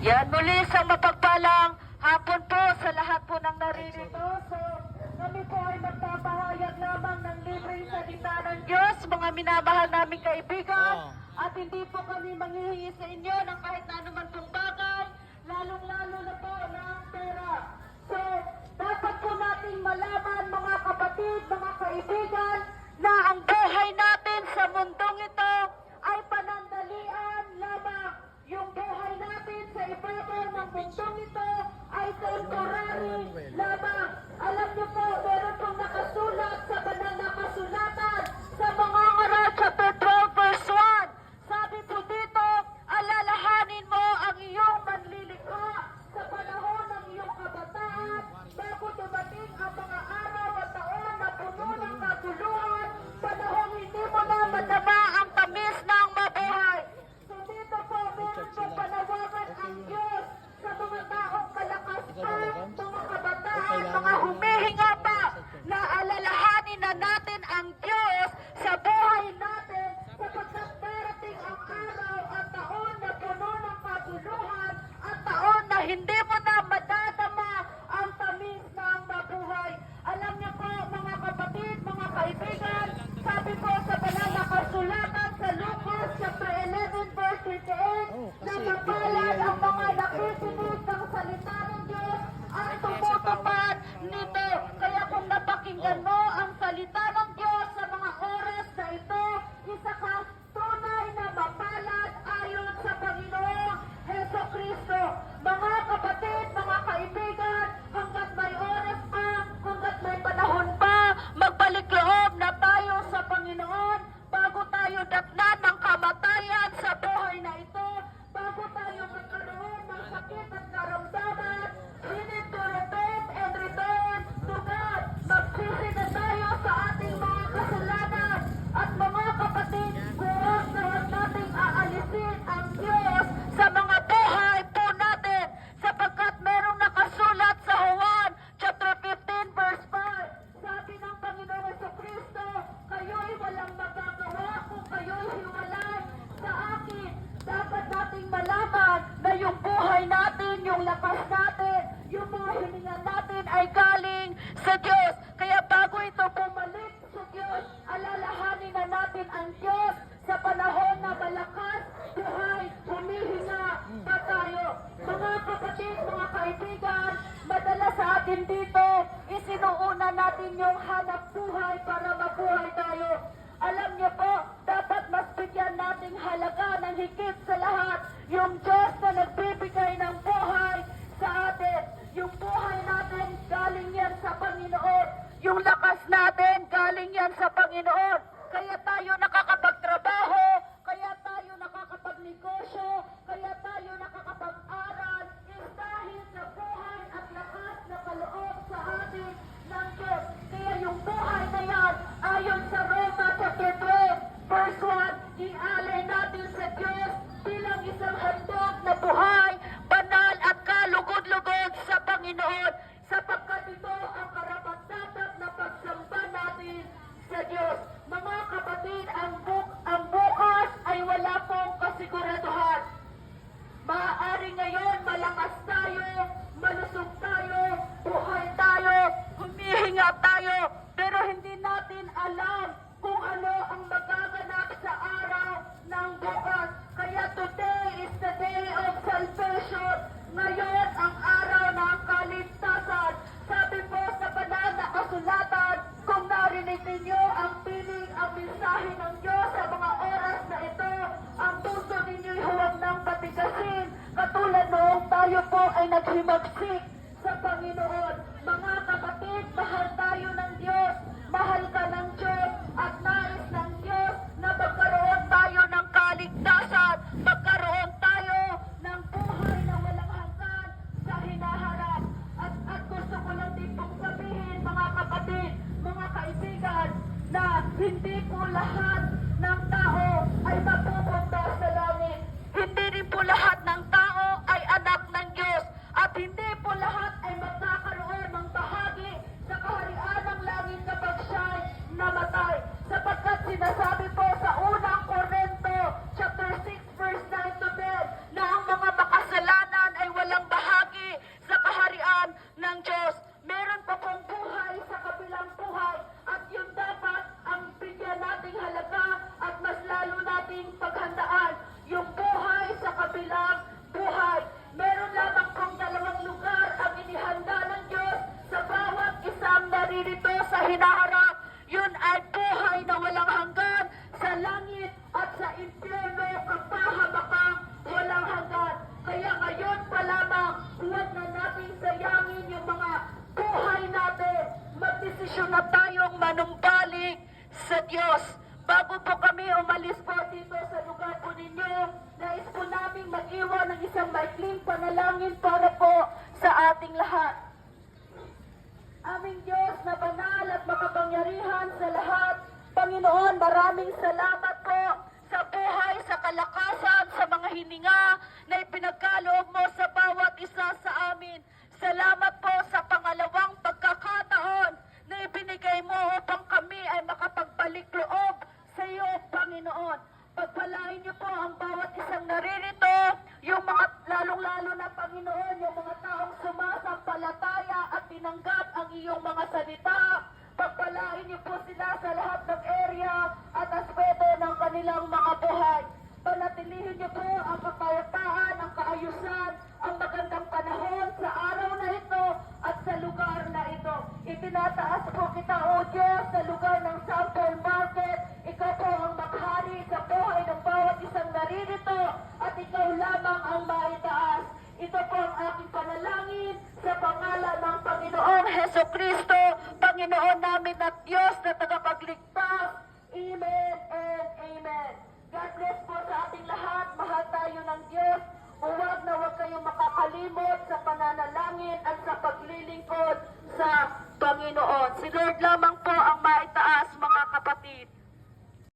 Yan muli sa mapagpalang hapon po sa lahat po ng naririto. So, kami po ay magpapahayag lamang ng libreng salita ng Diyos, mga minamahal naming kaibigan. At hindi po kami manghihingi sa inyo ng kahit anuman pong bagay, lalong-lalo na po ng pera. So, dapat po nating malaman mga kapatid, mga kaibigan, na ang buhay natin sa mundong ito ay panandalian lamang. Yung buhay natin sa ibabaw ng mundong ito ay temporary lamang. Alam niyo po, meron pong nakasulat sa banal na kasulatan sa mga Ngaral chapter 12 verse 1. Sabi po dito, alalahanin mo ang iyong manlilikha sa panahon ng iyong kabataan bago dumating ang mga araw at taon na puno ng kaguluhan, panahon hindi mo na madama ang tamis ng mabuhay. So dito po, meron po panawagan ang Diyos sa mga taong kalakas pa, mga kabataan, mga humihinga pa, na alalahanin na natin ang Diyos sa buhay natin sapagkat darating ang araw at taon na puno ng kaguluhan at taon na hindi mo na madadama ang tamis ng mabuhay. Alam niyo po mga kapatid, mga kaibigan, sabi po sa banal na kasulatan sa Lucas chapter 11 verse 38 na mapalad ang mga nakikinig ng salita ng Diyos at tumutupad nito. Kaya kung napakinggan mo ang salita ng Diyos sa mga oras na ito, isa kang tunay na mapalad ayon sa Panginoong Heso Kristo. Mga kapatid, mga kaibigan, hanggat may oras pa, hanggat may panahon pa, magbalik loob na tayo sa Panginoon bago tayo datnan ng kamatayan sa buhay na ito, bago tayo magkaroon ng sakit at karamdaman. We need to repent and return to God. Magsisi na tayo sa ating mga kasalanan. At mga kapatid, huwag na huwag nating aalisin ang Diyos sa mga buhay po natin sapagkat merong nakasulat sa Juan chapter 15 verse 5. Sabi ng Panginoong Jesucristo, kayo'y walang magagawa kung kayo'y hiwalay sa akin. Dapat nating malaman na yung buhay natin, yung lakas natin, yung mga hininga natin ay galing sa Diyos. Kaya bago ito bumalik sa Diyos, alalahanin na natin ang Diyos sa panahon na malakas, buhay, humihinga pa tayo. Mga kapatid, mga kaibigan, madalas sa atin dito, isinuuna natin yung hanap buhay para mabuhay tayo. Alam niyo po, dapat mas bigyan nating halaga ng higit sa lahat yung Diyos na nagbibigay ng buhay sa atin. Yung buhay natin, galing yan sa Panginoon. Yung lakas natin, galing yan sa Panginoon. Kaya tayo nakakapagtrabaho, kaya tayo nakakapagnegosyo, kaya tayo nakakapag-aral, is dahil sa buhay at lakas na kaloob sa atin ng Diyos. Kaya yung buhay na yan, ayon sa Roma chapter 12, verse 1, ialay natin sa Diyos bilang isang handog na buhay, banal at kalugod-lugod sa Panginoon, sapagkat ito ang karapat-dapat na pagsamba natin sa Diyos. Mga kapatid, ang bukas ay wala pong kasiguraduhan. Maaari ngayon malakas tayo, malusog tayo, buhay tayo, humihinga tayo, pero hindi natin alam kung ano ang magaganap sa araw ng bukas. Kaya today is the day of salvation. Ngayon ang araw ng kaligtasan. Sabi po sa banal na kasulatan, kung narinig ninyo ang piling, ang mensahe ng Diyos sa mga oras na ito, ang puso ninyo'y huwag nang patigasin, katulad noong tayo po ay naghimagsik sa Panginoon. Mga kapatid, mahal tayo ng Diyos, mahal ka ng Diyos, at nais ng Diyos na magkaroon tayo ng kaligtasan, magkaroon tayo ng buhay na walang hanggan sa hinaharap. At gusto ko lang din pong sabihin, mga kapatid, mga kaibigan, na hindi po lahat ng tao ay mapupunta sa langit. Hindi rin po lahat ng tao ay anak ng Diyos. At hindi po lahat ay magkakaroon desisyon na tayong manumbalik sa Diyos. Bago po kami umalis po dito sa lugar po ninyo, nais po namin mag-iwan ng isang maikling panalangin para po sa ating lahat. Aming Diyos na banal at makapangyarihan sa lahat, Panginoon, maraming salamat po sa buhay, sa kalakasan, sa mga hininga na ipinagkaloob mo sa bawat isa sa amin. Salamat po sa pangalawang pagkakataon na ibinigay mo upang kami ay makapagbalik loob sa iyo, Panginoon. Pagpalain niyo po ang bawat isang naririto, yung mga lalong-lalo na, Panginoon, yung mga taong sumasampalataya at tinanggap ang iyong mga salita. Pagpalain niyo po sila sa lahat ng area at aspeto ng kanilang mga buhay. Panatilihin niyo po ang kapayapaan, ang kaayusan, ang magandang panahon sa araw na ito at sa lugar na ito. Itinataas po kita, O Diyos, sa lugar ng Sample Market. Ikaw po ang maghari sa buhay ng bawat isang naririto at ikaw lamang ang maitaas. Ito po ang aking panalangin sa pangalan ng Panginoong Heso Kristo, Panginoon namin at Diyos na tagapagligtas. Amen and amen. God bless po sa ating lahat. Mahal tayo ng Diyos. Huwag na huwag kayong makakalimot sa pananalangin at sa paglilingkod